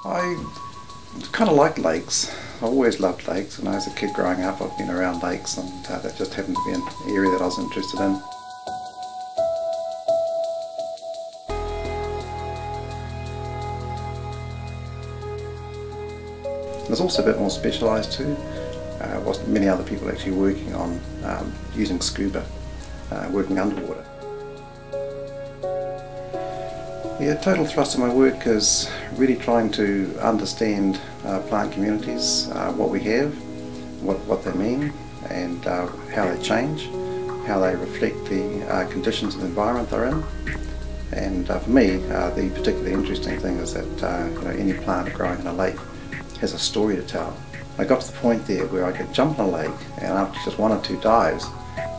I kind of like lakes. I always loved lakes. When I was a kid growing up, I've been around lakes, and that just happened to be an area that I was interested in. It's also a bit more specialised too. Wasn't many other people actually working on using scuba, working underwater. The total thrust of my work is really trying to understand plant communities, what we have, what they mean, and how they change, how they reflect the conditions of the environment they're in. And for me, the particularly interesting thing is that any plant growing in a lake has a story to tell. I got to the point there where I could jump in a lake, and after just 1 or 2 dives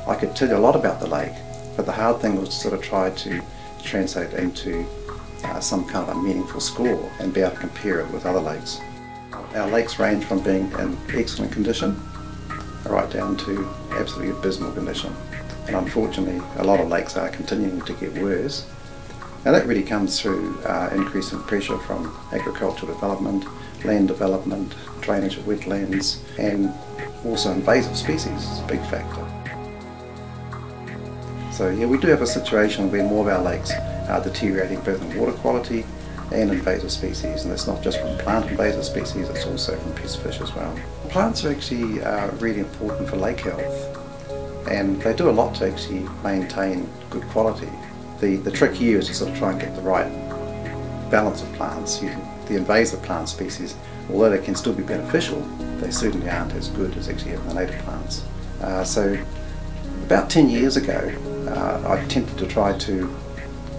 I could tell you a lot about the lake, but the hard thing was to sort of try to translate it into some kind of a meaningful score and be able to compare it with other lakes. Our lakes range from being in excellent condition right down to absolutely abysmal condition, and unfortunately a lot of lakes are continuing to get worse. Now that really comes through increasing pressure from agricultural development, land development, drainage of wetlands, and also invasive species is a big factor. So yeah, we do have a situation where more of our lakes are deteriorating both in water quality and invasive species, and it's not just from plant invasive species, it's also from pest fish as well. Plants are actually really important for lake health, and they do a lot to actually maintain good quality. The trick here is to sort of try and get the right balance of plants. The invasive plant species, although they can still be beneficial, they certainly aren't as good as actually having the native plants. So about 10 years ago I attempted to try to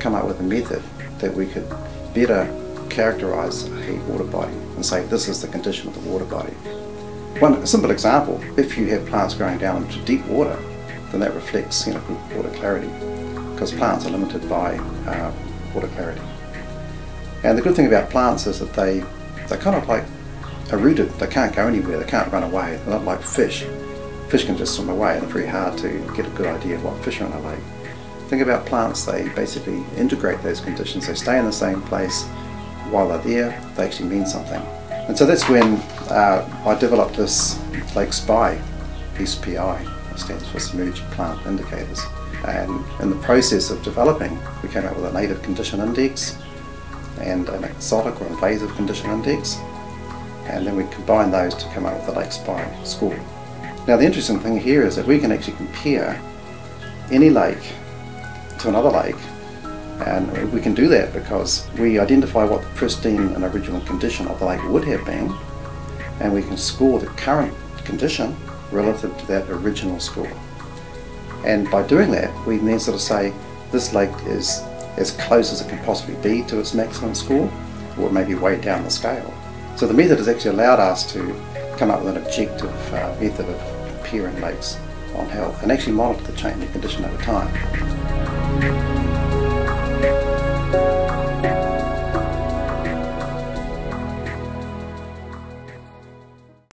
come up with a method that we could better characterise a water body and say this is the condition of the water body. One simple example: if you have plants growing down into deep water, then that reflects good water clarity, because plants are limited by water clarity. And the good thing about plants is that they're kind of like are rooted. They can't go anywhere, they can't run away. They're not like fish. Fish can just swim away, and it's very hard to get a good idea of what fish are in a lake. Think about plants, they basically integrate those conditions. They stay in the same place while they're there, they actually mean something. And so that's when I developed this Lake SPI, SPI, stands for Submerged Plant Indicators. And in the process of developing, we came up with a native condition index and an exotic or invasive condition index, and then we combined those to come up with the Lake SPI score. Now the interesting thing here is that we can actually compare any lake to another lake, and we can do that because we identify what the pristine and original condition of the lake would have been, and we can score the current condition relative to that original score. And by doing that, we then sort of say this lake is as close as it can possibly be to its maximum score, or maybe way down the scale. So the method has actually allowed us to come up with an objective method of comparing lakes on health and actually monitor the changing condition over time.